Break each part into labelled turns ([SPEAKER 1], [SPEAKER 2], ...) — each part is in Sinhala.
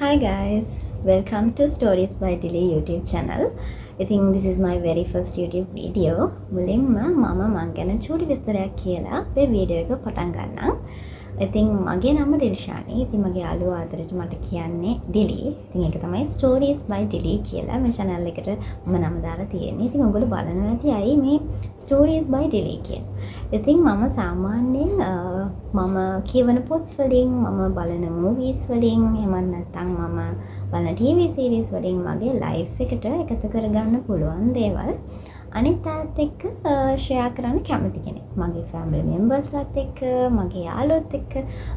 [SPEAKER 1] Hi guys, welcome to Stories by Dilly YouTube channel. I think this is my very first YouTube video. මුලින්ම මම ගැන චූටි විස්තරයක් කියලා මේ වීඩියෝ එක පටන් ගන්නම්. ඉතින් මගේ නම දිල්ෂානි. ඉතින් මගේ යාළුවා ආදරේට මට කියන්නේ ඩිලි. ඉතින් ඒක තමයි Stories by Dilly කියලා මේ channel එකට මම නම දාලා තියෙන්නේ. ඉතින් ඔයගොල්ලෝ බලනවා ඇති අයි මේ Stories by Dilly කියන්නේ. ඉතින් මම සාමාන්‍යයෙන් මම කියවන පොත් වලින් මම බලන movies වලින් එහෙම නැත්නම් මම බලන TV series වලින් මගේ life එකට එකතු කරගන්න පුළුවන් දේවල් අනිත් අයත් එක්ක ෂෙයා කරන්න කැමති කෙනෙක්. මගේ family members ලාත් එක්ක, මගේ යාළුවොත් එක්ක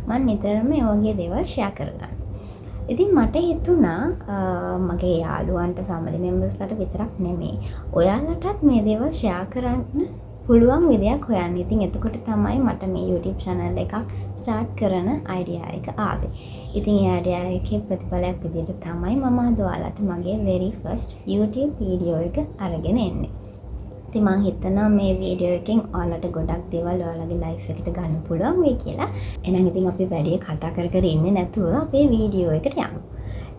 [SPEAKER 1] මම නිතරම මේ වගේ දේවල් ෂෙයා කරගන්න. ඉතින් මට හිතුණා මගේ යාළුවන්ට family members ලාට විතරක් නෙමෙයි ඔයාලටත් මේ දේවල් ෂෙයා කරන්න පුළුවන් විදියක් හොයන්න. ඉතින් එතකොට තමයි මට මේ YouTube channel එකක් start කරන idea එක ආවේ. ඉතින් ඒ idea එකේ ප්‍රතිඵලයක් විදිහට තමයි මම අද ඔයාලට මගේ very first YouTube video එක අරගෙන එන්නේ. ඉතින් මම හිතනවා මේ වීඩියෝ එකෙන් ඔයාලට ගොඩක් දේවල් ඔයාලගේ life එකට ගන්න පුළුවන් වෙයි කියලා. එහෙනම් ඉතින් අපි වැඩි කතා කර ඉන්නේ නැතුව අපේ වීඩියෝ එකට යමු.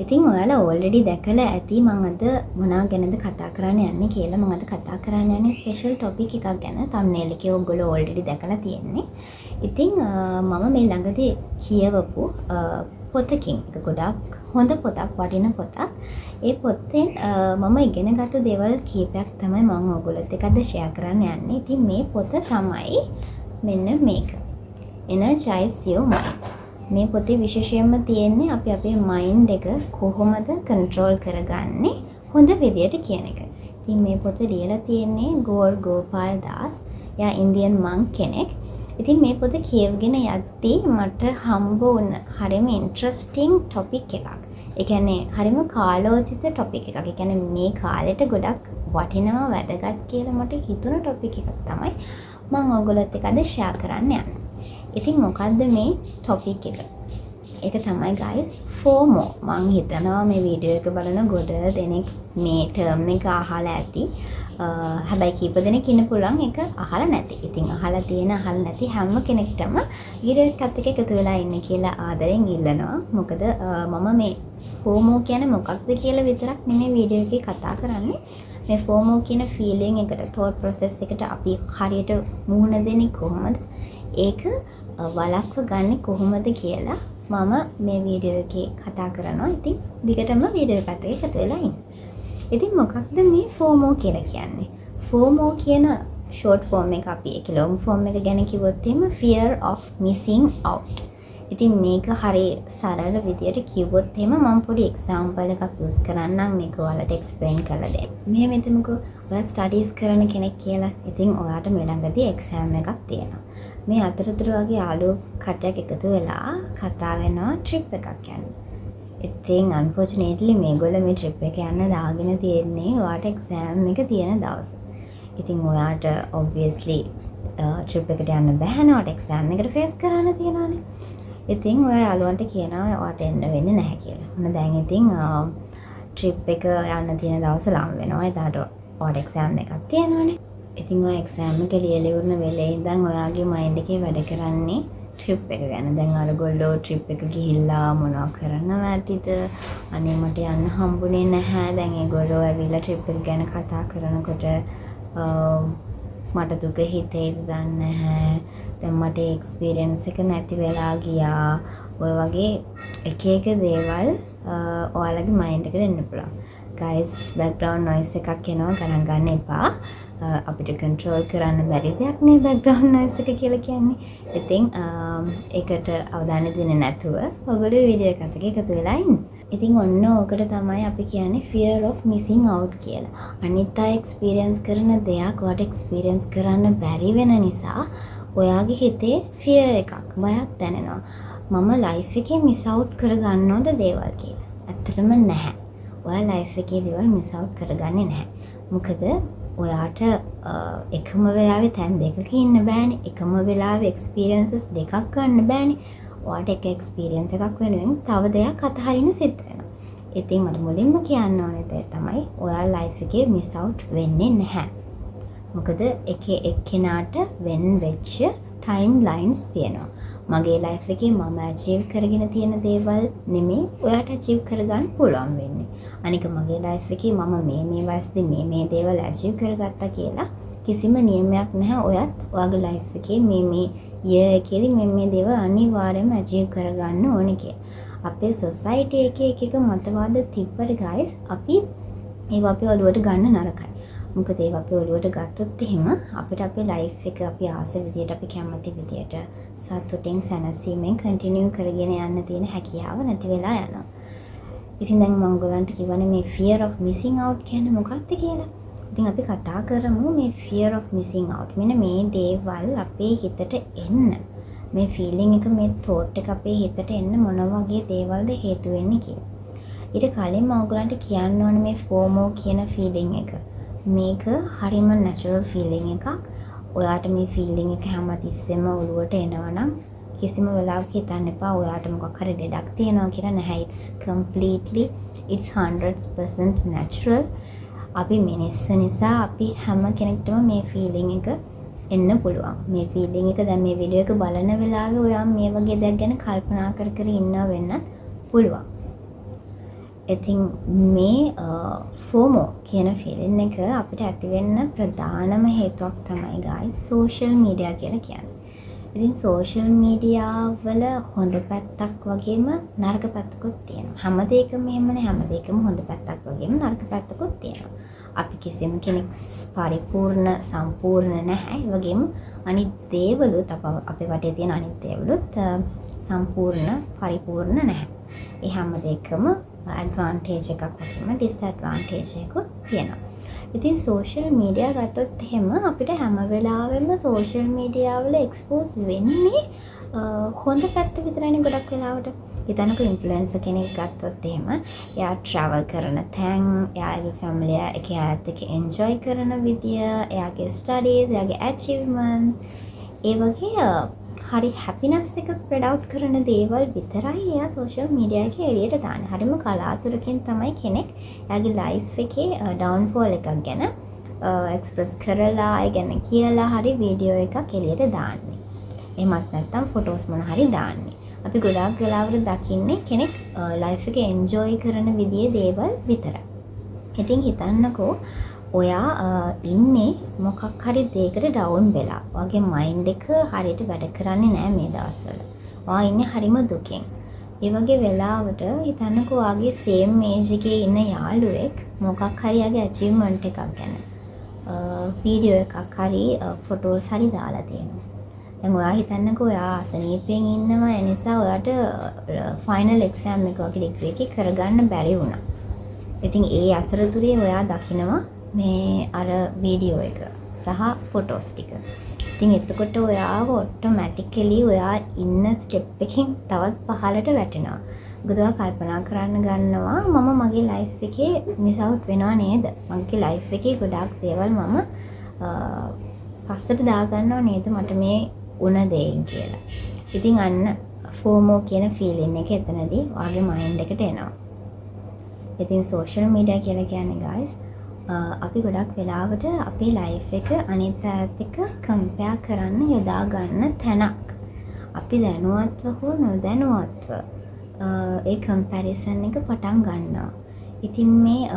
[SPEAKER 1] ඉතින් ඔයාලා already දැකලා ඇති මම අද මොනවා ගැනද කතා කරන්න යන්නේ කියලා. මම අද කතා කරන්න යන්නේ special topic එකක් ගැන. thumbnail එකේ ඔයගොල්ලෝ already දැකලා තියෙන්නේ. ඉතින් මම මේ ළඟදී කියවපු පොතකින් එක ගොඩක් හොඳ පොතක්, වටින පොතක්. ඒ පොතෙන් මම ඉගෙනගත්තු දේවල් කීපයක් තමයි මම ඔයගොල්ලොත් එක්ක අද share කරන්න යන්නේ. ඉතින් මේ පොත තමයි මෙන්න මේක. Energize Your Mind. මේ පොතේ විශේෂයෙන්ම තියෙන්නේ අපි අපේ මයින්ඩ් එක කොහොමද කන්ට්‍රෝල් කරගන්නේ හොඳ විදියට කියන එක. ඉතින් මේ පොත ලියලා තියෙන්නේ ගෝර් ගෝපාල් දාස්. එයා ඉන්දියන් මංක් කෙනෙක්. ඉතින් මේ පොත කියවගෙන යද්දී මට හම්බ වුණ හරිම ඉන්ටරෙස්ටිං ටොපික් එකක්. ඒ කියන්නේ හරිම කාලෝචිත ටොපික් එකක්. ඒ කියන්නේ මේ කාලෙට ගොඩක් වටිනවා වැදගත් කියලා මට හිතුණ ටොපික් එකක් තමයි මම ඔයගොල්ලොත් එක්ක අද ෂෙයා කරන්න යන්නේ. ඉතින් මොකද්ද මේ ටොපික් එක? ඒක තමයි guys FOMO. මම හිතනවා මේ වීඩියෝ එක බලන ගොඩ දෙනෙක් මේ ටර්ම් එක අහලා ඇති. හැබැයි කීප දෙනෙක් ඉන්න පුළුවන් ඒක අහලා නැති. ඉතින් අහලා තියෙන අහලා නැති හැම කෙනෙක්ටම වීඩියෝ එකත් එක්ක එකතු වෙලා ඉන්න කියලා ආදරෙන් ඉල්ලනවා. මොකද මම මේ FOMO කියන්නේ මොකක්ද කියලා විතරක් නෙමෙයි වීඩියෝ එකේ කතා කරන්නේ. මේ FOMO කියන feeling එකට, thought process එකට අපි හරියට මුහුණ දෙන්නේ කොහොමද? ඒක වලක්ව ගන්න කොහොමද කියලා මම මේ වීඩියෝ එකේ කතා කරනවා. ඉතින් දිගටම වීඩියෝ එකට එකතු වෙලා ඉන්න. ඉතින් මොකක්ද මේ FOMO කියලා කියන්නේ? FOMO කියන short form එක අපි ඒක long form එක ගැන කිව්වොත් එහෙම fear of missing out. ඉතින් මේක හරිය සරල විදියට කිව්වොත් එහෙම මම පොඩි example එකක් use කරන්නම් මේක ඔයාලට explain කරලා දෙන්න. මෙහෙම හිතමුකෝ ඔයා studies කරන කෙනෙක් කියලා. ඉතින් ඔයාට මේ ළඟදී exam එකක් තියෙනවා. මේ අතරතුර වගේ යාළුවෝ කට්ටියක් එකතු වෙලා කතා වෙනවා trip එකක් යන්න. ඉතින් unfortunately මේගොල්ලෝ මේ trip එක යන්න දාගෙන තියෙන්නේ ඔයාට exam එක තියෙන දවස. ඉතින් ඔයාට obviously trip එකට යන්න බැහැ නේ. ඔයාට exam එකට face කරන්න තියෙනවානේ. ඉතින් ඔයා යාළුවන්ට කියනවා ඔයාට එන්න වෙන්නේ නැහැ කියලා. මොන දැන් ඉතින් trip එක යන්න තියෙන දවස ලඟ වෙනවා. එදාට ඔයාට exam එකක් තියෙනවානේ. ඉතින් ඔය exam එක ලියලා ඉවරන වෙලේ ඉඳන් ඔයාගේ mind එකේ වැඩ කරන්නේ trip එක ගැන. දැන් අරගොල්ලෝ trip එක ගිහිල්ලා මොනවා කරනව ඇතිද? අනේ මට යන්න හම්බුනේ නැහැ. දැන් ඒගොල්ලෝ ඇවිල්ලා trip එක ගැන කතා කරනකොට මට දුක හිතේද දන්නේ නැහැ. දැන් මට එක්ස්පීරියන්ස් එක නැති වෙලා ගියා. ඔය වගේ එක එක දේවල් ඔයාලගේ මයින්ඩ් එකට එන්න පුළුවන්. guys background noise එකක් එනවා ගණන් ගන්න එපා. අපිට control කරන්න බැරි දෙයක් නේ background noise එක කියලා කියන්නේ. ඉතින් ඒකට අවධානය දෙන්නේ නැතුව ඔයගොල්ලෝ වීඩියෝ එකකට එකතු වෙලා ඉන්න. ඉතින් ඔන්න ඕකට තමයි අපි කියන්නේ fear of missing out කියලා. අනිත් අය experience කරන දෙයක් ඔයාට experience කරන්න බැරි වෙන නිසා ඔයාගේ හිතේ fear එකක්, බයක් දැනෙනවා. මම life එකේ miss out කරගන්නවද දේවල් කියලා. ඇත්තටම නැහැ. ඔයා life එකේ දේවල් miss out කරගන්නේ නැහැ. මොකද ඔයාට එකම වෙලාවේ තැන් දෙකක ඉන්න බෑනේ. එකම වෙලාවේ experiences දෙකක් ගන්න බෑනේ. ඔයාට එක experience එකක් වෙනුවෙන් තව දෙයක් අතහරින්න සිද්ධ වෙනවා. ඉතින් මට මුලින්ම කියන්න ඕනේ දේ තමයි ඔයා life එකේ miss out වෙන්නේ නැහැ. මොකද එක එක්කෙනාට වෙන් වෙච්ච ටයිම් ලයින්ස් තියෙනවා. මගේ ලයිෆ් එකේ මම අචීව් කරගෙන තියෙන දේවල් නෙමෙයි ඔයාට අචීව් කරගන්න පුළුවන් වෙන්නේ. අනික මගේ ලයිෆ් එකේ මම මේ වයසේදී මේ දේවල් අචීව් කරගත්තා කියලා කිසිම නියමයක් නැහැ. ඔයත් ඔයාගේ ලයිෆ් එකේ මේ යෙ එකේදී මේ දේවල් අනිවාර්යයෙන්ම අචීව් කරගන්න ඕනේ කියලා. අපේ සොසයිටි එක මතවාද තිබ්බට guys අපි ඒව අපේ ඔළුවට ගන්න නරකයි. මොකද ඒව අපේ ඔළුවට ගත්තොත් එහෙම අපිට අපේ ලයිෆ් එක අපි ආස විදියට අපි කැමති විදියට සතුටින් සැනසීමෙන් කන්ටිනියු කරගෙන යන්න තියෙන හැකියාව නැති වෙලා යනවා. ඉතින් දැන් මම ඔයගලන්ට කියවනේ මේ fear of missing out කියන්නේ මොකක්ද කියලා. ඉතින් අපි කතා කරමු මේ fear of missing out. මෙන්න මේ දේවල් අපේ හිතට එන්න මේ ෆීලිං එක මේ thought එක අපේ හිතට එන්න මොන වගේ දේවල්ද හේතු වෙන්නේ කියලා. ඊට කලින් මම ඔයගලන්ට කියන්න ඕනේ මේ FOMO කියන ෆීලිං එක. මේක හරිම natural feeling එකක්. ඔයාට මේ feeling එක හැමතිස්සෙම ඔළුවට එනවනම් කිසිම වෙලාවක හිතන්න එපා ඔයාට මොකක් හරි ලෙඩක් තියෙනවා කියලා. නැහැ. It's 100% natural. අපි මිනිස්සු නිසා අපි හැම කෙනෙක්ටම මේ feeling එක එන්න පුළුවන්. මේ feeling එක දැන් මේ වීඩියෝ එක බලන වෙලාවේ ඔයා මේ වගේ දෙයක් ගැන කල්පනා කර ඉන්නවා වෙන්නත් පුළුවන්. ඉතින් මේ FOMO කියන feeling එක අපිට ඇති වෙන්න ප්‍රධානම හේතුවක් තමයි guys social media කියලා කියන්නේ. ඉතින් social media වල හොඳ පැත්තක් වගේම නරක පැත්තකුත් තියෙනවා. හැම දෙයකම එහෙමනේ, හැම දෙයකම හොඳ පැත්තක් වගේම නරක පැත්තකුත් තියෙනවා. අපි කිසිම කෙනෙක් පරිපූර්ණ සම්පූර්ණ නැහැ. ඒ වගේම අනිත් දේවලුත් අපේ වටේ තියෙන අනිත් දේවලුත් සම්පූර්ණ පරිපූර්ණ නැහැ. ඒ හැම දෙයකම ඇඩ්වාන්ටේජ් එකක් වගේම ඩිස්ඇඩ්වාන්ටේජ් එකකුත් තියෙනවා. ඉතින් සෝෂල් මීඩියා ගත්තොත් එහෙම අපිට හැම වෙලාවෙම සෝෂල් මීඩියා වල එක්ස්පෝස් වෙන්නේ හොඳ පැත්ත විතරයිනේ ගොඩක් වෙලාවට. හිතන්නකෝ ඉන්ෆ්ලුවෙන්සර් කෙනෙක් ගත්තොත් එහෙම එයා ට්‍රැවල් කරන තැන්, එයාගේ ෆැමිලි එකත් එක්ක එන්ජොයි කරන විදිය, එයාගේ ස්ටඩීස්, එයාගේ ඇචීව්මන්ට්ස්, ඒ වගේ හරි හැපිනස් එක ස්ප්‍රෙඩ් අවුට් කරන දේවල් විතරයි එයා සෝෂල් මීඩියා එකේ එළියට දාන්නේ. හරිම කලාතුරකින් තමයි කෙනෙක් එයාගේ ලයිෆ් එකේ ඩවුන්ෆෝල් එකක් ගැන එක්ස්ප්‍රස් කරලා ඒ ගැන කියලා හරි වීඩියෝ එකක් එළියට දාන්නේ. එහෙමත් නැත්නම් ෆොටෝස් මොන හරි දාන්නේ. අපි ගොඩාක් වෙලාවට දකින්නේ කෙනෙක් ලයිෆ් එක එන්ජොයි කරන විදිහේ දේවල් විතරයි. ඉතින් හිතන්නකෝ ඔයා ඉන්නේ මොකක් හරි දෙයකට ඩවුන් වෙලා. ඔයාගේ මයින්ඩ් එක හරියට වැඩ කරන්නේ නැහැ මේ දවස්වල. ඔයා ඉන්නේ හරිම දුකෙන්. ඒ වගේ වෙලාවට හිතන්නකෝ ඔයාගේ සේම් ඒජ් එකේ ඉන්න යාළුවෙක් මොකක් හරි යාගේ ඇචීව්මන්ට් එකක් ගැන වීඩියෝ එකක් හරි ෆොටෝස් හරි දාලා තියෙනවා. දැන් ඔයා හිතන්නකෝ ඔයා අසනීපෙන් ඉන්නවා. ඒ නිසා ඔයාට ෆයිනල් එක්සෑම් එක වගේ ඩිග්‍රී එකේ කරගන්න බැරි වුණා. ඉතින් ඒ අතරතුරේ ඔයා දකිනවා මේ අර වීඩියෝ එක සහ ෆොටෝස් ටික. ඉතින් එතකොට ඔයාව ඔටෝමැටිකලි ඔයා ඉන්න ස්ටෙප් එකකින් තවත් පහළට වැටෙනවා. මොකද ඔයා කල්පනා කරන්න ගන්නවා මම මගේ ලයිෆ් එකේ මිස් අවුට් වෙනවා නේද? මගේ ලයිෆ් එකේ ගොඩාක් දේවල් මම පස්සට දාගන්නව නේද මට මේ උන දෙයින් කියලා. ඉතින් අන්න FOMO කියන ෆීලින් එක එතනදී ඔයාගේ මයින්ඩ් එකට එනවා. ඉතින් සෝෂල් මීඩියා කියලා කියන්නේ guys අපි ගොඩක් වෙලාවට අපේ ලයිෆ් එක අනිත් අයත් එක්ක කම්පෙයාර් කරන්න යොදා ගන්න තැනක්. අපි දැනුවත්ව හෝ නොදැනුවත්ව ඒ කම්පැරිසන් එක පටන් ගන්නවා. ඉතින් මේ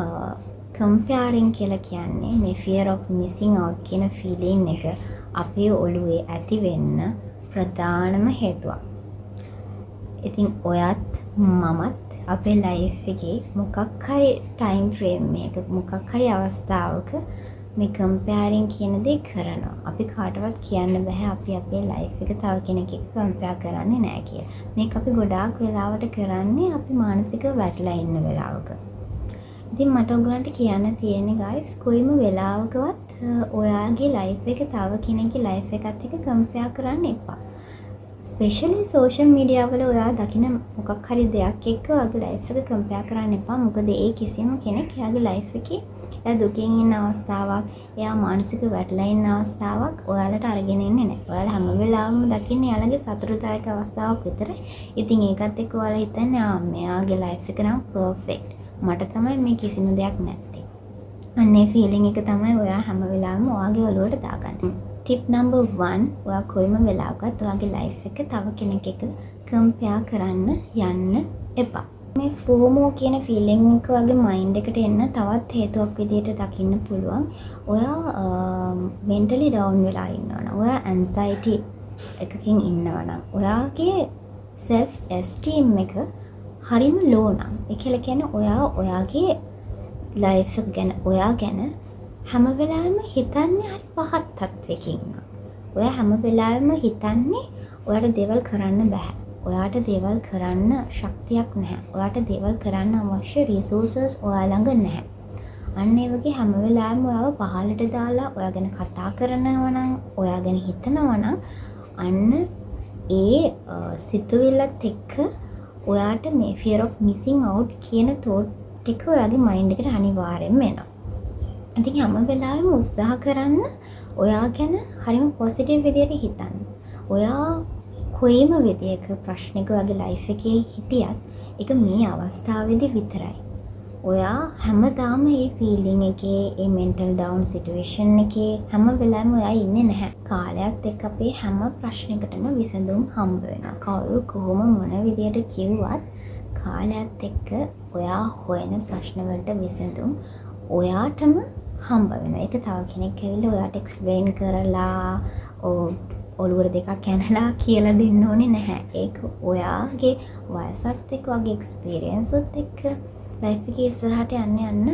[SPEAKER 1] කම්පෙයාරින් කියලා කියන්නේ මේ fear of missing out කියන feeling එක අපේ ඔළුවේ ඇති වෙන්න ප්‍රධානම හේතුවක්. ඉතින් ඔයත් මමත් අපේ ලයිෆ් එකේ මොකක් හරි ටයිම් ෆ්‍රේම් එකක මොකක් හරි අවස්ථාවක මේ කම්පෙයාරින් කියන දේ කරනවා. අපි කාටවත් කියන්න බෑ අපි අපේ ලයිෆ් එක තව කෙනෙක් එක්ක කම්පෙයාර් කරන්නේ නැහැ කියලා. මේක අපි ගොඩාක් වෙලාවට කරන්නේ අපි මානසිකව වැටලා ඉන්න වෙලාවක. ඉතින් මට ඔයගලන්ට කියන්න තියෙන්නේ guys කොයිම වෙලාවකවත් ඔයාගේ ලයිෆ් එක තව කෙනෙක්ගේ ලයිෆ් එකත් එක්ක කම්පෙයාර් කරන්න එපා. ස්පෙෂලි සෝෂල් මීඩියා වල ඔයා දකින මොකක් හරි දෙයක් එක්ක ඔයාගේ ලයිෆ් එක කම්පෙයාර් කරන්න එපා. මොකද ඒ කිසිම කෙනෙක් එයාගේ ලයිෆ් එකේ එයා දුකින් ඉන්න අවස්ථාවක්, එයා මානසික වැටලා ඉන්න අවස්ථාවක් ඔයාලට අරගෙන එන්නේ නැහැ. ඔයාලා හැම වෙලාවෙම දකින්නේ එයාලගේ සතුටුදායක අවස්ථාවක් විතරයි. ඉතින් ඒකත් එක්ක ඔයාලා හිතන්නේ මෙයාගේ ලයිෆ් එක නම් පර්ෆෙක්ට්. මට තමයි මේ කිසිම දෙයක් නැත්තේ. අන්නේ ෆීලිං එක තමයි ඔයා හැම වෙලාවෙම ඔයාගේ ඔළුවට දාගන්නේ. ටිප් නම්බර් 1 ඔයා කොයිම වෙලාවකත් ඔයාගේ ලයිෆ් එක තව කෙනෙක් එක්ක කම්පෙයාර් කරන්න යන්න එපා. මේ FOMO කියන ෆීලිං එක වගේ මයින්ඩ් එකට එන්න තවත් හේතුවක් විදිහට දකින්න පුළුවන්. ඔයා මෙන්ටලි ඩවුන් වෙලා ඉන්නවනම්, ඔයා ඇන්සයිටි එකකින් ඉන්නවනම්, ඔයාගේ self esteem එක හරිම low නම්, ඒ කියන්නේ ඔයා ඔයාගේ ලයිෆ් එක ගැන, ඔයා ගැන හැම වෙලාවෙම හිතන්නේ හරි පහත් තත්වයකින් නම්. ඔයා හැම වෙලාවෙම හිතන්නේ ඔයාට දේවල් කරන්න බෑ. ඔයාට දේවල් කරන්න ශක්තියක් නැහැ. ඔයාට දේවල් කරන්න අවශ්‍ය රිසෝසස් ඔයා ළඟ නැහැ. අන්න ඒ වගේ හැම වෙලාවෙම ඔයාව පහළට දාලා ඔයා ගැන කතා කරනවා නම්, ඔයා ගැන හිතනවා නම්, අන්න ඒ සිතුවිල්ලත් එක්ක ඔයාට මේ fear of missing out කියන thought එක ඔයාගේ mind එකට අනිවාර්යෙන්ම එනවා. ඉතින් හැම වෙලාවෙම උත්සාහ කරන්න ඔයා ගැන හරිම පොසිටිව් විදියට හිතන්න. ඔයා කොයිම විදියක ප්‍රශ්නයක ඔයාගේ ලයිෆ් එකේ හිටියත් ඒක මේ අවස්ථාවේදී විතරයි. ඔයා හැමදාම මේ ෆීලිං එකේ, මේ මෙන්ටල් ඩවුන් සිටුේෂන් එකේ හැම වෙලාවෙම ඔයා ඉන්නේ නැහැ. කාලයත් එක්ක අපේ හැම ප්‍රශ්නයකටම විසඳුම් හම්බ වෙනවා. කවුරු කොහොම මොන විදියට කිව්වත් කාලයත් එක්ක ඔයා හොයන ප්‍රශ්න වලට විසඳුම් ඔයාටම හම්බ වෙනවා. ඒක තව කෙනෙක් ඇවිල්ලා ඔයාට එක්ස්ප්ලেইন කරලා ඔළුවට දෙකක් කනලා කියලා දෙන්න ඕනේ නැහැ. ඒක ඔයාගේ වයසත් එක්ක, ඔයාගේ එක්ස්පීරියන්ස් උත් එක්ක ලයිෆ් එකේ ඉස්සරහට යන්න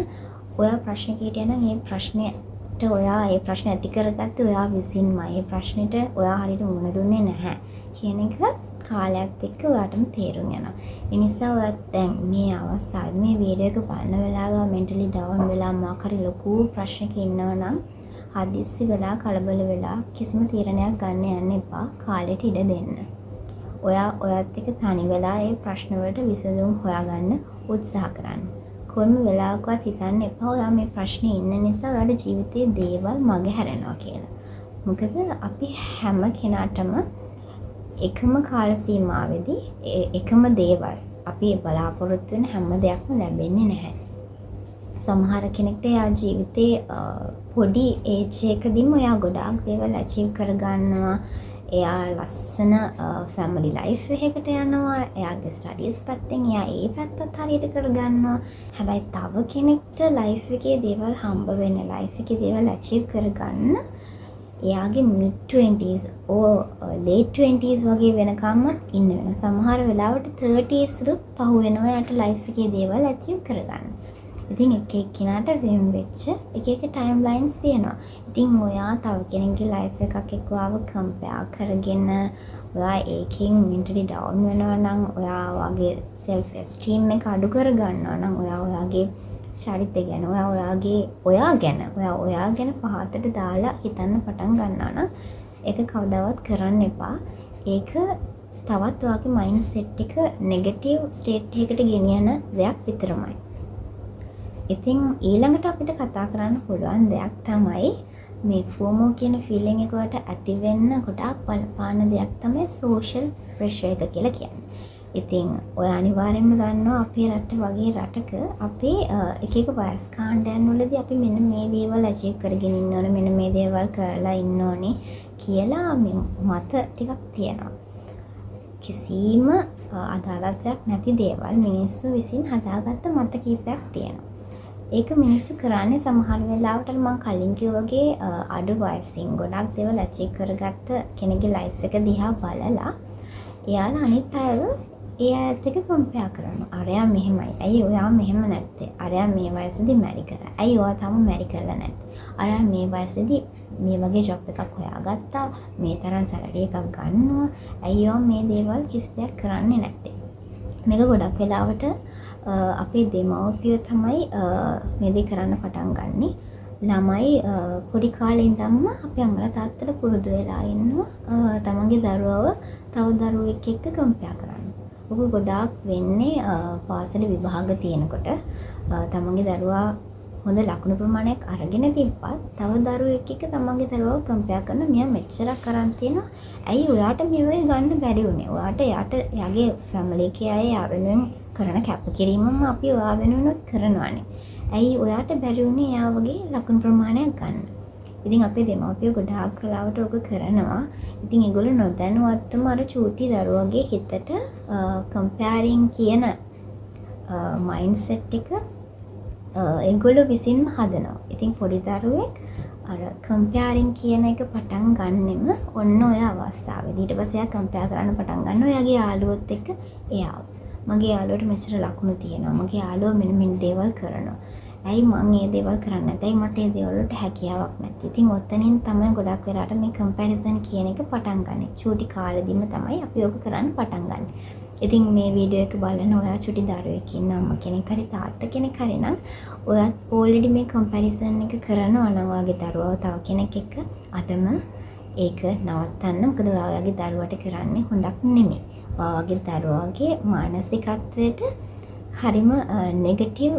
[SPEAKER 1] ඔයා ප්‍රශ්නයක හිටියනම් ඒ ප්‍රශ්නෙට ඔයා ඒ ප්‍රශ්න ඇති කරගත්තේ ඔයා විසින්මයි. ඒ ප්‍රශ්නෙට ඔයා හරියට මුහුණ දුන්නේ නැහැ කියන එක කාලයත් එක්ක ඔයාටම තේරුම් යනවා. ඒ නිසා ඔයා දැන් මේ අවස්ථාවේ මේ වීඩියෝ එක බලන වෙලාව මෙන්ටලි ඩවුන් වෙලා මොකක් හරි ලොකු ප්‍රශ්නයක ඉන්නවා නම් හදිස්සි වෙලා කලබල වෙලා කිසිම තීරණයක් ගන්න යන්න එපා. කාලෙට ඉඩ දෙන්න. ඔයා ඔයත් එක්ක තනි වෙලා ඒ ප්‍රශ්න වලට විසඳුම් හොයාගන්න උත්සාහ කරන්න. කොයිම වෙලාවකවත් හිතන්න එපා ඔයා මේ ප්‍රශ්නේ ඉන්න නිසා ඔයාගේ ජීවිතයේ දේවල් මගහැරෙනවා කියලා. මොකද අපි හැම කෙනාටම එකම කාල සීමාවෙදී එකම දේවල් අපි බලාපොරොත්තු වෙන හැම දෙයක්ම ලැබෙන්නේ නැහැ. සමහර කෙනෙක්ට එයා ජීවිතේ පොඩි ඒජ් එකදීම එයා ගොඩාක් දේවල් අචීව් කරගන්නවා. එයා ලස්සන ෆැමිලි ලයිෆ් එකකට යනවා. එයාගේ ස්ටඩීස් පැත්තෙන් එයා ඒ පැත්තත් හරියට කරගන්නවා. හැබැයි තව කෙනෙක්ට ලයිෆ් එකේ දේවල් හම්බ වෙන, ලයිෆ් එකේ දේවල් අචීව් කරගන්න එයාගේ mid 20s or late 20s වගේ වෙනකම්මත් ඉන්න වෙනවා. සමහර වෙලාවට 30s රුත් පහු වෙනවා එයාට ලයිෆ් එකේ දේවල් අචීව් කරගන්න. ඉතින් එක එක්කිනාට වෙන් වෙච්ච එක එක ටයිම් ලයින්ස් තියෙනවා. ඉතින් ඔයා තව කෙනෙක්ගේ ලයිෆ් එකක් එක්ක ආව කම්පෙයාර් කරගෙන ඔයා ඒකෙන් මෙන්ටලි ඩවුන් වෙනවා නම්, ඔයා වගේ සෙල්ෆ් එස්ටීම් එක අඩු කර ගන්නවා නම්, ඔයා ඔයාගේ චරිතය ගැන, ඔයා ගැන පහතට දාලා හිතන්න පටන් ගන්නවා නම් ඒක කවදාවත් කරන්න එපා. ඒක තවත් ඔයාගේ මයින්ඩ් සෙට් එක නෙගටිව් ස්ටේට් එකකට ගෙනියන දෙයක් විතරමයි. ඉතින් ඊළඟට අපිට කතා කරන්න පුළුවන් දෙයක් තමයි මේ FOMO කියන ෆීලිං එක වලට ඇති වෙන්න ගොඩාක් බලපාන දෙයක් තමයි සෝෂල් ප්‍රෙෂර් එක කියලා කියන්නේ. ඉතින් ඔය අනිවාර්යෙන්ම දන්නවා අපේ රට වගේ රටක අපේ එක එක වයස් කාණ්ඩයන් වලදී අපි මෙන්න මේ දේවල් අචීව් කරගෙන ඉන්න ඕනේ, මෙන්න මේ දේවල් කරලා ඉන්න ඕනේ කියලා මේ මත ටිකක් තියෙනවා. කිසිම අදාළත්වයක් නැති දේවල් මිනිස්සු විසින් හදාගත්ත මත කීපයක් තියෙනවා. ඒක මිනිස්සු කරන්නේ සමහර වෙලාවට මම කලින් කිව්වා වගේ අඩු වයසින් ගොඩක් දේවල් අචීව් කරගත්ත කෙනෙක්ගේ ලයිෆ් එක දිහා බලලා එයාලා අනිත් අයව ඒ අයත් එක්ක කම්පෙයාර් කරනවා. අරයා මෙහෙමයි. ඇයි ඔයා මෙහෙම නැත්තේ? අරයා මේ වයසේදී මැරි කරා. ඇයි ඔයා තාම මැරි කරලා නැත්තේ? අරයා මේ වයසේදී මේ වගේ ජොබ් එකක් හොයාගත්තා. මේ තරම් සැලරි එකක් ගන්නවා. ඇයි ඔයා මේ දේවල් කිසි දෙයක් කරන්නේ නැත්තේ? මේක ගොඩක් වෙලාවට අපේ දෙමව්පියෝ තමයි මේ දේ කරන්න පටන් ගන්නෙ. ළමයි පොඩි කාලේ ඉඳන්ම අපේ අම්මලා තාත්තලා පුරුදු වෙලා ඉන්නවා තමන්ගේ දරුවව තව දරුවෙක් එක්ක කම්පෙයාර් කරන්න. ඔක ගොඩාක් වෙන්නේ පාසල විභාග තියෙනකොට තමන්ගේ දරුවා හොඳ ලකුණු ප්‍රමාණයක් අරගෙන තිබ්බත් තව දරුවෙක් එක්ක තමන්ගේ දරුවව කම්පෙයාර් කරන මෙයා මෙච්චරක් කරන් තියෙනවා. ඇයි ඔයාට මේ වගේ ගන්න බැරි වුනේ? ඔයාට එයාගේ ෆැමිලි එකේ අය යා වෙනුවෙන් කරන කැපකිරීමම අපි ඔයා වෙනුවෙන් කරනවානේ. ඇයි ඔයාට බැරි වුනේ එයා වගේ ලකුණු ප්‍රමාණයක් ගන්න? ඉතින් අපේ දෙමාපියෝ ගොඩාක් කලාවට ඕක කරනවා. ඉතින් ඒගොල්ලෝ නොදැනුවත්වම අර චූටි දරුවගේ හිතට කම්පෑරින් කියන මයින්ඩ්සෙට් එක ඒගොල්ලෝ විසින්ම හදනවා. ඉතින් පොඩි දරුවෙක් අර කම්පෑරින් කියන එක පටන් ගන්නෙම ඔන්න ඔය අවස්ථාවේදී. ඊට පස්සේ එයා කම්පෑර් කරන්න පටන් ගන්නවා එයාගේ යාළුවොත් එක්ක එයාව. මගේ යාළුවට මෙච්චර ලකුණු තියෙනවා. මගේ යාළුවා මෙන්න දේවල් කරනවා. ඇයි මං මේ දේවල් කරන්නේ නැත්නම් ඇයි මට මේ දේවල් වලට හැකියාවක් නැත්තේ? ඉතින් ඔතනින් තමයි ගොඩක් වෙලාවට මේ කම්පැරිසන් කියන එක පටන් ගන්නෙ. චූටි කාලෙදිම තමයි අපි ඔක කරන්න පටන් ගන්නෙ. ඉතින් මේ වීඩියෝ එක බලන ඔයා චුටි දරුවෙක් ඉන්න අම්මා කෙනෙක් හරි තාත්තා කෙනෙක් හරි නම් ඔයත් ඕල්රෙඩි මේ කම්පැරිසන් එක කරනවා නම් ඔයාගේ දරුවව තව කෙනෙක් එක්ක අදම ඒක නවත්තන්න. මොකද ඔයාගේ දරුවට කරන්නේ හොඳක් නෙමෙයි. ඔයාගේ දරුවාගේ මානසිකත්වයට හරිම නෙගටිව්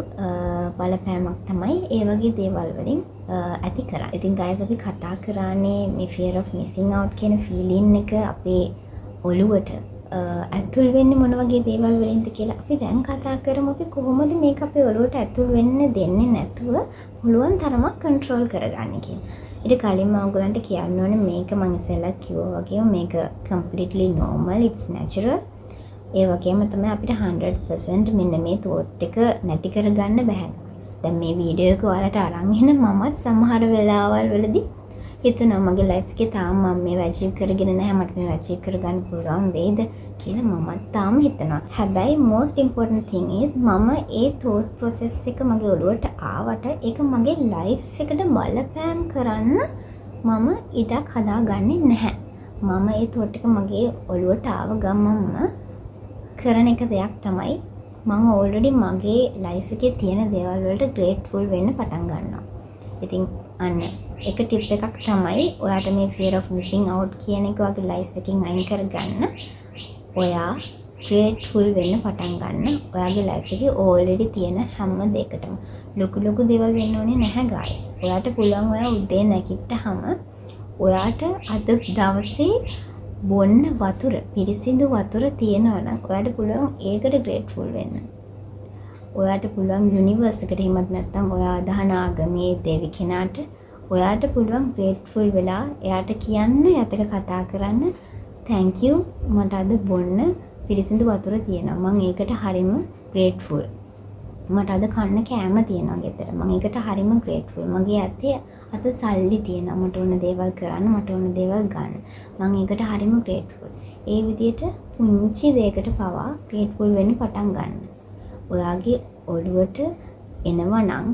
[SPEAKER 1] බලපෑමක් තමයි ඒ වගේ දේවල් වලින් ඇති කරන්නේ. ඉතින් guys අපි කතා කරන්නේ මේ fear of missing out කියන feeling එක අපේ ඔළුවට ඇතුල් වෙන්නේ මොන වගේ දේවල් වලින්ද කියලා අපි දැන් කතා කරමු. අපි කොහොමද මේක අපේ ඔළුවට ඇතුල් වෙන්න දෙන්නේ නැතුව පුළුවන් තරමක් කන්ට්‍රෝල් කරගන්නේ කියලා. ඊට කලින් මම ඔයගලන්ට කියන්න ඕනේ මේක මම ඉස්සෙල්ලා කිව්වා වගේම මේක completely normal, it's natural. ඒ වගේම තමයි අපිට 100% මෙන්න මේ thought එක නැති කරගන්න බෑ guys. දැන් මේ වීඩියෝ එක ඔයාලට අරන් එන මමත් සමහර වෙලාවල් වලදී හිතනවා මගේ ලයිෆ් එකේ තාම මම මේව අචීව් කරගෙන නැහැ, මට මේව අචීව් කරගන්න පුළුවන් වේද කියලා මමත් තාම හිතනවා. හැබැයි most important thing is මම ඒ thought process එක මගේ ඔළුවට ආවට ඒක මගේ ලයිෆ් එකට බලපෑම් කරන්න මම ඉඩක් හදාගන්නේ නැහැ. මම ඒ thought එක මගේ ඔළුවට ආව ගමන්ම කරන එක දෙයක් තමයි මම already මගේ ලයිෆ් එකේ තියෙන දේවල් වලට grateful වෙන්න පටන් ගන්නවා. ඉතින් අන්න එක ටිප් එකක් තමයි ඔයාට මේ fear of missing out කියන එක වගේ ලයිෆ් එකකින් අයින් කරගන්න. ඔයා grateful වෙන්න පටන් ගන්න. ඔයාගේ ලයිෆ් එකේ already තියෙන හැම දෙයකටම ලොකු ලොකු දේවල් වෙන්න ඕනේ නැහැ guys. ඔයාට පුළුවන් ඔයා උදේ නැගිට්ටහම ඔයාට අද දවසේ බොන්න වතුර, පිරිසිදු වතුර තියෙනවා නම් ඔයාට පුළුවන් ඒකට grateful වෙන්න. ඔයාට පුළුවන් යුනිවර්ස් එකට හිමත් නැත්නම් ඔයා අදහන ආගමේ දෙවි කෙනාට ඔයාට පුළුවන් grateful වෙලා එයාට කියන්න, යතක කතා කරන්න thank you මට අද බොන්න පිරිසිදු වතුර තියෙනවා. මම ඒකට හරිම grateful. මට අද කන්න කෑම තියෙනවා ගෙදර. මම ඒකට හරිම grateful. මගේ අතේ අත සල්ලි තියෙනවා. මට ඕන දේවල් කරන්න, මට ඕන දේවල් ගන්න. මම ඒකට හරිම grateful. ඒ විදිහට පුංචි දෙයකට පවා grateful වෙන්න පටන් ගන්න. ඔයාගේ ඔළුවට එනවා නම්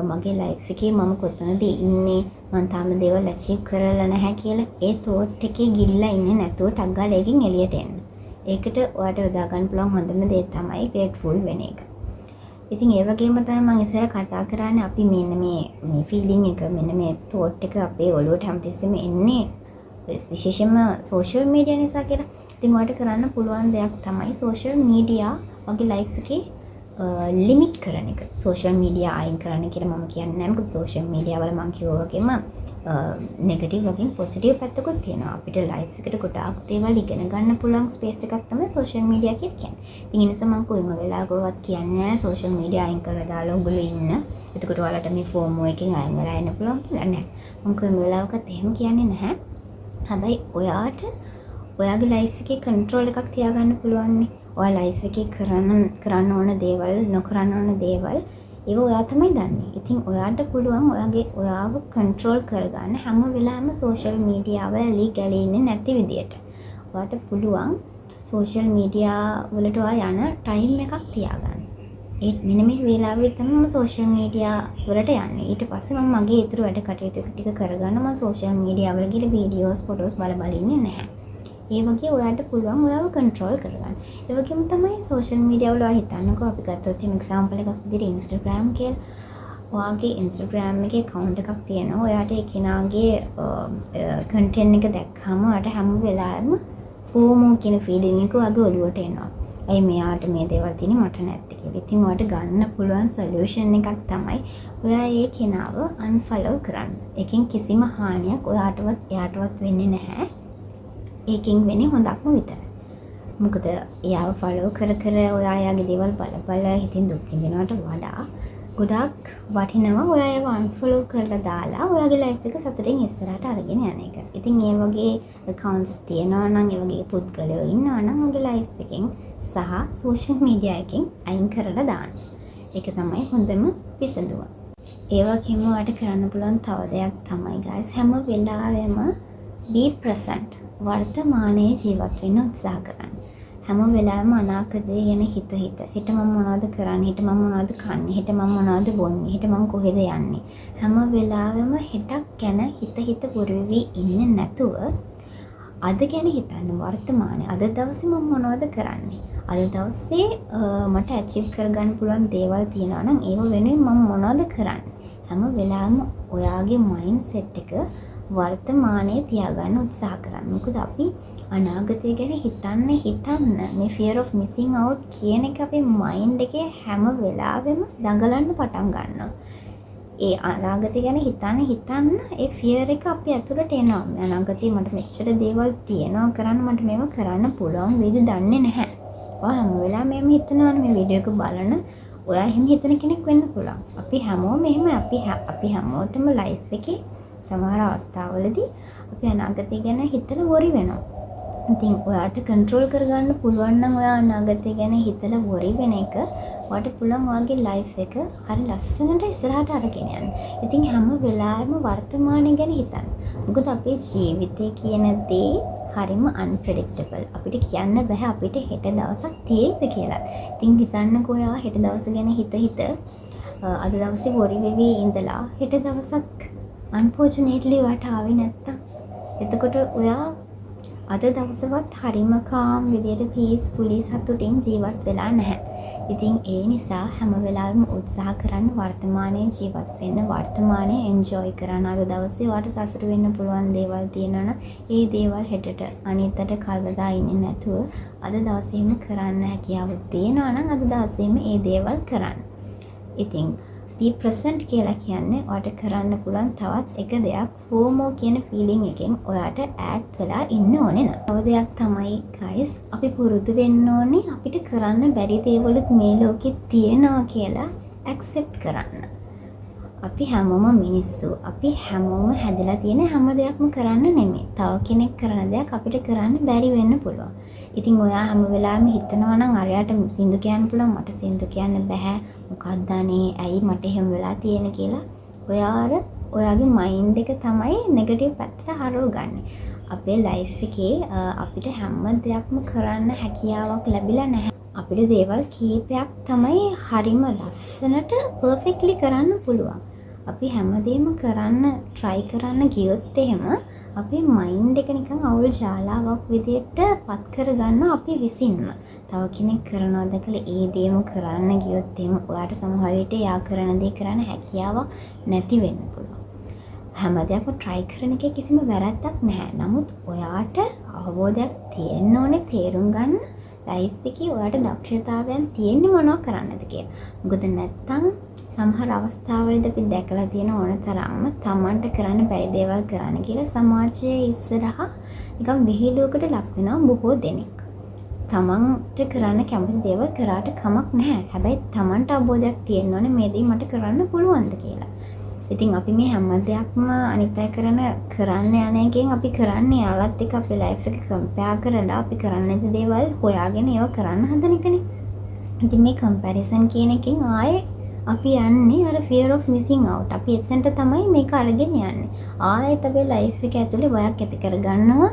[SPEAKER 1] මගේ ලයිෆ් එකේ මම කොතනද ඉන්නේ, මම තාම දේවල් අචීව් කරලා නැහැ කියලා ඒ thought එකේ ගිල්ලා ඉන්නේ නැතුව ටක් ගාලා එකකින් එළියට එන්න. ඒකට ඔයාට යොදා ගන්න පුළුවන් හොඳම දේ තමයි grateful වෙන එක. ඉතින් ඒ වගේම තමයි මම ඉස්සර කතා කරන්නේ අපි මෙන්න මේ feeling එක, මෙන්න මේ thought එක අපේ ඔළුවට හැමතිස්සෙම එන්නේ විශේෂයෙන්ම social media නිසා කියලා. ඉතින් ඔයාට කරන්න පුළුවන් දෙයක් තමයි social media වගේ life එකේ ලිමිට් කරන එක. සෝෂල් මීඩියා අයින් කරන්න කියලා මම කියන්නේ නැහැ. මොකද සෝෂල් මීඩියා වල මම කිව්වා වගේම නෙගටිව් වගේ පොසිටිව් පැත්තකුත් තියෙනවා. අපිට ලයිෆ් එකට ගොඩාක් දේවල් ඉගෙන ගන්න පුළුවන් ස්පේස් එකක් තමයි සෝෂල් මීඩියා කියන්නේ. ඉතින් ඒ නිසා මම කොයිම වෙලාවකවත් කියන්නේ නැහැ සෝෂල් මීඩියා අයින් කරලා දාලා ඔයගොල්ලෝ ඉන්න. එතකොට ඔයාලට මේ FOMO එකෙන් අයින් වෙලා ඉන්න පුළුවන් කියලා නෑ. මම කොයිම වෙලාවකත් එහෙම කියන්නේ නැහැ. හැබැයි ඔයාට ඔයාගේ ලයිෆ් එකේ කන්ට්‍රෝල් එකක් තියාගන්න පුළුවන් නේ. ඔයා ලයිෆ් එකේ කරන්න ඕන දේවල්, නොකරන්න ඕන දේවල් ඒව ඔයා තමයි දන්නේ. ඉතින් ඔයාට පුළුවන් ඔයාව කන්ට්‍රෝල් කරගන්න හැම වෙලාවෙම සෝෂල් මීඩියා වල ඇලි ගලී ඉන්නේ නැති විදියට. ඔයාට පුළුවන් සෝෂල් මීඩියා වලට ඔයා යන ටයිම් එකක් තියාගන්න. ඒ මෙන්න මේ වෙලාවෙ තමයි මම සෝෂල් මීඩියා වලට යන්නේ. ඊට පස්සේ මම මගේ ඊතුරු වැඩ කටයුතු ටික කරගන්න මම සෝෂල් මීඩියා වල ගිහලා වීඩියෝස්, ෆොටෝස් බල ඉන්නේ නැහැ. ඒ වගේ ඔයාට පුළුවන් ඔයාව කන්ට්‍රෝල් කරගන්න. ඒ වගේම තමයි සෝෂල් මීඩියා වල ඔයා හිතන්නකෝ අපි ගත්තොත් එහෙනම් එක්සැම්පල් එකක් විදිහට Instagram කියලා. ඔයාගේ Instagram එකේ account එකක් තියෙනවා. ඔයාට ඒ කෙනාගේ content එක දැක්කම ඔයාට හැම වෙලාවෙම FOMO කියන feeling එක ඔයාගේ ඔළුවට එනවා. අයි මෙයාට මේ දේවල් තියෙන්නේ මට නැත්තේ කියලා. ඉතින් ඔයාට ගන්න පුළුවන් solution එකක් තමයි ඔයා ඒ කෙනාව unfollow කරන්න. ඒකෙන් කිසිම හානියක් එයාටවත් වෙන්නේ නැහැ. ඒකෙන් වෙන්නේ හොඳක්ම විතරයි. මොකද එයාව ෆලෝ කර ඔයා එයාගේ දේවල් බල හිතින් දුක් විඳිනවට වඩා ගොඩක් වටිනවා ඔයා ඒව අන්ෆලෝ කරලා දාලා ඔයාගේ ලයිෆ් එක සතුටින් ඉස්සරහට අරගෙන යන එක. ඉතින් ඒ වගේ accounts තියනවා නම් ඒ වගේ පුද්ගලයෝ ඉන්නවා නම් ඔයාගේ ලයිෆ් එකෙන් සහ social media එකෙන් අයින් කරලා දාන්න. ඒක තමයි හොඳම විසඳුම. ඒ වගේම ඔයාලට කරන්න පුළුවන් තව දෙයක් තමයි guys හැම වෙලාවෙම be present. වර්තමානයේ ජීවත් වෙන්න උත්සාහ කරන්න. හැම වෙලාවෙම අනාගතය ගැන හිත හෙට මම මොනවද කරන්නේ, හෙට මම මොනවද කන්නේ, හෙට මම මොනවද බොන්නේ, හෙට මම කොහෙද යන්නේ. හැම වෙලාවෙම හෙටක් ගැන හිත පුරවි ඉන්නේ නැතුව අද ගැන හිතන්න වර්තමානයේ. අද දවසේ මම මොනවද කරන්නේ? අද දවසේ මට ඇචීව් කරගන්න පුළුවන් දේවල් තියෙනවා නම් ඒව වෙනුවෙන් මම මොනවද කරන්නේ? හැම වෙලාවෙම ඔයාගේ මයින්ඩ් සෙට් එක වර්තමානයේ තියාගන්න උත්සාහ කරන්න. මොකද අපි අනාගතය ගැන හිතන්න මේ fear of missing out කියන එක අපේ මයින්ඩ් එකේ හැම වෙලාවෙම දඟලන්න පටන් ගන්නවා. ඒ අනාගතය ගැන හිතන්න ඒ fear එක අපි ඇතුළට එනවා. අනාගතේ මට මෙච්චර දේවල් තියෙනවා කරන්න, මට මේව කරන්න පුළුවන් වේද දන්නේ නැහැ. ඔයා හැම වෙලාවෙම මේව හිතනවානේ. මේ වීඩියෝ එක බලන ඔයා එහෙම හිතන කෙනෙක් වෙන්න පුළුවන්. අපි හැමෝම එහෙම අපි හැමෝටම ලයිෆ් එකේ සමහර අවස්ථාවලදී අපි අනාගතය ගැන හිතලා වොරි වෙනවා. ඉතින් ඔයාට කන්ට්‍රෝල් කරගන්න පුළුවන් නම් ඔයා අනාගතය ගැන හිතලා වොරි වෙන එක ඔයාට පුළුවන් ඔයාගේ ලයිෆ් එක හරි ලස්සනට ඉස්සරහට අරගෙන යන්න. ඉතින් හැම වෙලාවෙම වර්තමානය ගැන හිතන්න. මොකද අපේ ජීවිතය කියන දේ හරිම unpredictable. අපිට කියන්න බෑ අපිට හෙට දවසක් තියෙයිද කියලා. ඉතින් හිතන්නකෝ ඔයා හෙට දවස ගැන හිත අද දවසේ වොරි වෙවි ඉඳලා හෙට දවසක් unfortunately ඔයාට ආවේ නැත්තම් එතකොට ඔයා අද දවසවත් හරිම කාම් විදියට peacefully සතුටින් ජීවත් වෙලා නැහැ. ඉතින් ඒ නිසා හැම වෙලාවෙම උත්සාහ කරන්න වර්තමානයේ ජීවත් වෙන්න, වර්තමානයේ enjoy කරන්න. අද දවසේ ඔයාට සතුට වෙන්න පුළුවන් දේවල් තියෙනවා නම් ඒ දේවල් හෙටට අනිත්තට කල්දා ඉන්නේ නැතුව අද දවසේම කරන්න හැකියාව තියෙනවා නම් අද දවසේම ඒ දේවල් කරන්න. ඉතින් be present කියලා කියන්නේ ඔයාට කරන්න පුළුවන් තවත් එක දෙයක් FOMO කියන feeling එකෙන් ඔයාට ඈත් වෙලා ඉන්න ඕනේ නෑ. තව දෙයක් තමයි guys අපි පුරුදු වෙන්න ඕනේ අපිට කරන්න බැරි දේවලුත් මේ ලෝකෙ තියෙනවා කියලා accept කරන්න. අපි හැමෝම මිනිස්සු. අපි හැමෝම හැදලා තියෙන හැම දෙයක්ම කරන්න නෙමෙයි. තව කෙනෙක් කරන දෙයක් අපිට කරන්න බැරි වෙන්න පුළුවන්. ඉතින් ඔයා හැම වෙලාවෙම හිතනවා නම් අරයට සින්දු කියන්න පුළුවන්, මට සින්දු කියන්න බෑ. මොකක්ද අනේ ඇයි මට එහෙම වෙලා තියෙන්නේ කියලා ඔයාගේ මයින්ඩ් එක තමයි නෙගටිව් පැත්තට හරවගන්නේ. අපේ ලයිෆ් එකේ අපිට හැම දෙයක්ම කරන්න හැකියාවක් ලැබිලා නැහැ. අපිට දේවල් කීපයක් තමයි හරිම ලස්සනට පර්ෆෙක්ට්ලි කරන්න පුළුවන්. අපි හැමදේම කරන්න try කරන්න ගියොත් එහෙම අපේ මයින්ඩ් එක නිකන් අවුල් ජාලාවක් විදියට පත් කරගන්න අපි විසින්ම. තව කෙනෙක් කරනවා දැකලා ඒ දේම කරන්න ගියොත් එහෙම ඔයාට සමහර විට යා කරන දේ කරන්න හැකියාවක් නැති වෙන්න පුළුවන්. හැම දෙයක්ම try කරන එකේ කිසිම වැරැද්දක් නැහැ. නමුත් ඔයාට අවබෝධයක් තියෙන්න ඕනේ තේරුම් ගන්න ලයිෆ් එකේ ඔයාට දක්ෂතාවයන් තියෙන්නේ මොනව කරන්නද කියලා. මොකද නැත්තම් සමහර අවස්ථාවලදී අපි දැකලා තියෙන ඕන තරම්ම තමන්ට කරන්න බැරි දේවල් කරන්න කියලා සමාජයේ ඉස්සරහා නිකන් විහිළුවකට ලක් වෙනවා බොහෝ දෙනෙක්. තමන්ට කරන්න කැමති දේවල් කරාට කමක් නැහැ. හැබැයි තමන්ට අවබෝධයක් තියෙන්න ඕනේ මේ දේ මට කරන්න පුළුවන්ද කියලා. ඉතින් අපි මේ හැම දෙයක්ම අනිත් අය කරන්න යන එකෙන් අපි කරන්නේ යාලත් එක්ක අපේ ලයිෆ් එක කම්පෙයාර් කරලා අපි කරන්න නැති දේවල් හොයාගෙන ඒව කරන්න හදන එකනේ. ඉතින් මේ කම්පැරිසන් කියන එකෙන් ආයේ අපි යන්නේ අර fear of missing out. අපි එතනට තමයි මේක අරගෙන යන්නේ. ආයෙත් අපේ ලයිෆ් එක ඇතුලේ බයක් ඇති කරගන්නවා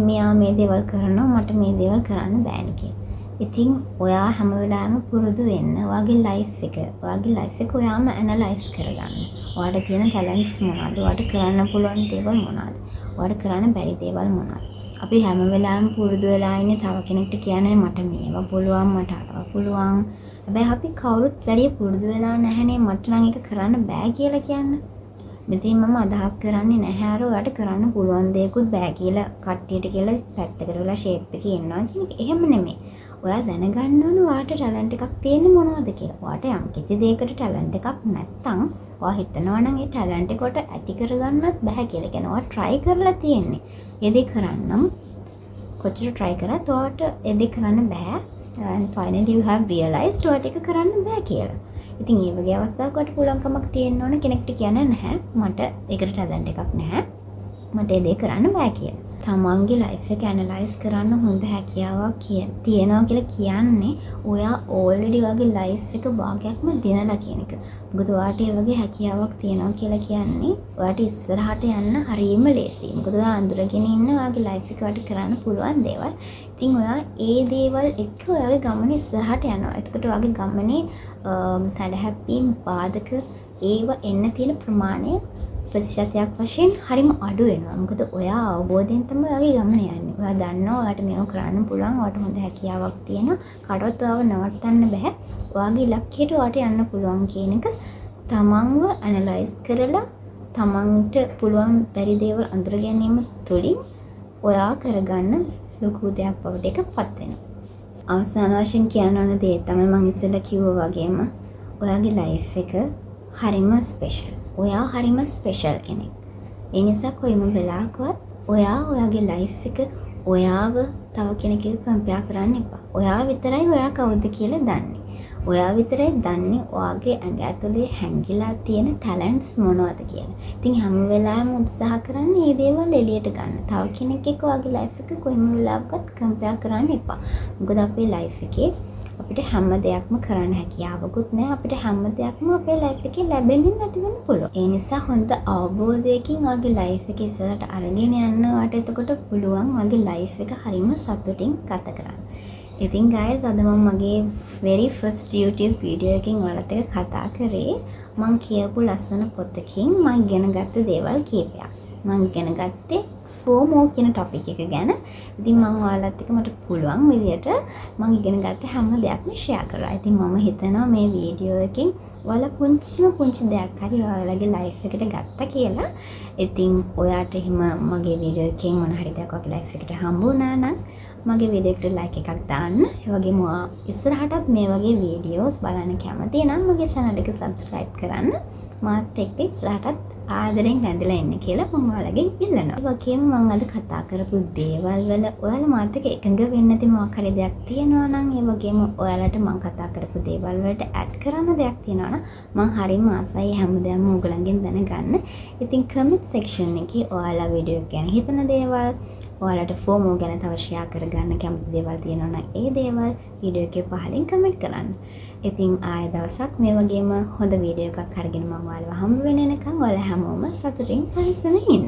[SPEAKER 1] මෙයා මේ දේවල් කරනවා මට මේ දේවල් කරන්න බෑනේ කියලා. ඉතින් ඔයා හැම වෙලාවෙම පුරුදු වෙන්න ඔයාගේ ලයිෆ් එක ඔයාම ඇනලයිස් කරගන්න. ඔයාට තියෙන ටැලන්ට්ස් මොනවද? ඔයාට කරන්න පුළුවන් දේවල් මොනවද? ඔයාට කරන්න බැරි දේවල් මොනවද? අපි හැම වෙලාවෙම පුරුදු වෙලා ඉන්නේ තව කෙනෙක්ට කියන්නේ මට මේවා පුළුවන්, මට අරවා පුළුවන්. හැබැයි අපි කවුරුත් වැඩි පුරුදු වෙලා නැහැනේ මට නම් ඒක කරන්න බෑ කියලා කියන්න. මෙතන මම අදහස් කරන්නේ නැහැ අර ඔයාට කරන්න පුළුවන් දේකුත් බෑ කියලා කට්ටියට කියලා පැත්තකට වෙලා ෂේප් එකේ ඉන්නවා කියන එක. එහෙම නෙමෙයි. ඔයා දැනගන්න ඕන ඔයාට ටැලන්ට් එකක් තියෙන්නේ මොනවද කියලා. ඔයාට යම් කිසි දෙයකට ටැලන්ට් එකක් නැත්තම් ඔයා හිතනවා නම් ඒ ටැලන්ට් එක ඔයාට ඇති කරගන්නත් බෑ කියලා. කියන්නේ ඔයා try කරලා තියෙන්නේ. ඒ දේ කරන්නම් කොච්චර try කරත් ඔයාට ඒ දේ කරන්න බෑ. and finally you have realized ඔයාට ඒක කරන්න බෑ කියලා. ඉතින් ඒ වගේ අවස්ථාවකට පුළුවන්කමක් තියෙන්න ඕන කෙනෙක්ට කියන්න නැහැ මට ඒකට ටැලන්ට් එකක් නැහැ. මට ඒ දේ කරන්න බෑ කියලා. තමන්ගේ ලයිෆ් එක ඇනලයිස් කරන්න හොඳ හැකියාවක් තියෙනවා කියලා කියන්නේ ඔයා ඕල්රෙඩි වගේ ලයිෆ් එක භාගයක්ම දිනලා කියන එක. මොකද ඔයාට ඒ වගේ හැකියාවක් තියෙනවා කියලා කියන්නේ ඔයාට ඉස්සරහට යන්න හරියම ලේසියි. මොකද ඔයා අඳුරගෙන ඉන්න ඔයාගේ ලයිෆ් එක ඔයාට කරන්න පුළුවන් දේවල්. ඉතින් ඔයා ඒ දේවල් එක්ක ඔයාගේ ගමන ඉස්සරහට යනවා. එතකොට ඔයාගේ ගමනේ තඩහැප්පීම් බාධක ඒව එන්න තියෙන ප්‍රමාණය ප්‍රතිශතයක් වශයෙන් හරිම අඩු වෙනවා. මොකද ඔයා අවබෝධයෙන් තමයි ඔයාගේ ගමන යන්නේ. ඔයා දන්නවා ඔයාට මේක කරන්න පුළුවන්. ඔයාට හොඳ හැකියාවක් තියෙනවා. කාටවත් ඔයාව නවත්තන්න බෑ. ඔයාගේ ඉලක්කයට ඔයාට යන්න පුළුවන් කියන එක තමන්ව ඇනලයිස් කරලා තමන්ට පුළුවන් බැරි දේවල් අඳුර ගැනීම තුළින් ඔයා කරගන්න ලොකු දෙයක් බවට එකපත් වෙනවා. අවසාන වශයෙන් කියන්න ඕන දේ තමයි මම ඉස්සෙල්ලා කිව්වා වගේම ඔයාගේ ලයිෆ් එක හරිම ස්පෙෂල්. ඔයා හරිම ස්පෙෂල් කෙනෙක්. ඒ නිසා කොයිම වෙලාවකවත් ඔයා ඔයාගේ ලයිෆ් එක ඔයාව තව කෙනෙක් එක්ක කම්පෙයාර් කරන්න එපා. ඔයා විතරයි ඔයා කවුද කියලා දන්නේ. ඔයා විතරයි දන්නේ ඔයාගේ ඇඟ ඇතුලේ හැංගිලා තියෙන ටැලන්ට්ස් මොනවද කියලා. ඉතින් හැම වෙලාවෙම උත්සාහ කරන්න මේ දේවල් එළියට ගන්න. තව කෙනෙක් එක්ක ඔයාගේ ලයිෆ් එක කොයිම වෙලාවකවත් කම්පෙයාර් කරන්න එපා. මොකද අපේ ලයිෆ් එකේ අපිට හැම දෙයක්ම කරන්න හැකියාවකුත් නැහැ. අපිට හැම දෙයක්ම අපේ ලයිෆ් එකේ ලැබෙන්නේ නැති වෙන්න පුළුවන්. ඒ නිසා හොඳ අවබෝධයකින් ඔයාගේ ලයිෆ් එක ඉස්සරහට අරගෙන යන්න ඔයාට එතකොට පුළුවන් ඔයාගේ ලයිෆ් එක හරිම සතුටින් ගත කරන්න. ඉතින් guys අද මම මගේ very first YouTube video එකකින් ඔයාලත් එක්ක කතා කරේ මම කියපු ලස්සන පොතකින් මම ඉගෙන ගත්ත දේවල් කීපයක්. මම ඉගෙන ගත්තේ FOMO කියන topic එක ගැන. ඉතින් මම ඔයාලත් එක්ක මට පුළුවන් විදියට මම ඉගෙන ගත්ත හැම දෙයක්ම share කරා. ඉතින් මම හිතනවා මේ වීඩියෝ එකෙන් ඔයාලා පුංචි දෙයක් හරි ඔයාලගේ life එකට ගත්තා කියලා. ඉතින් ඔයාට එහෙම මගේ වීඩියෝ එකෙන් මොන හරි දෙයක් ඔයාගේ life එකට හම්බ වුණා නම් මගේ වීඩියෝ එකට like එකක් දාන්න. ඒ වගේම ඉස්සරහටත් මේ වගේ වීඩියෝස් බලන්න කැමති නම් මගේ channel එක subscribe කරන්න. මාත් එක්ක ඉස්සරහටත් ආදරෙන් රැඳිලා ඉන්න කියලා මම ඔයාලගෙන් ඉල්ලනවා. ඒ වගේම මම අද කතා කරපු දේවල් වල ඔයාලා මාත් එක්ක එකඟ වෙන්න නැති මොකක් හරි දෙයක් තියෙනවා නම් ඒ වගේම ඔයාලට මම කතා කරපු දේවල් වලට add කරන්න දෙයක් තියෙනවා නම් මම හරිම ආසයි හැමදේම ඕගලන්ගෙන් දැනගන්න. ඉතින් comment section එකේ ඔයාලා වීඩියෝ එක ගැන හිතන දේවල් ඔයාලට FOMO ගැන තව share කරගන්න කැමති දේවල් තියෙනවා නම් ඒ දේවල් වීඩියෝ එකේ පහලින් comment කරන්න. ඉතින් ආය දවසක් මේ වගේම හොඳ වීඩියෝ එකක් අරගෙන මම ඔයාලව හම්බ වෙන එනකන් ඔයාලා හැමෝම සතුටින් පරිස්සමෙන් ඉන්න.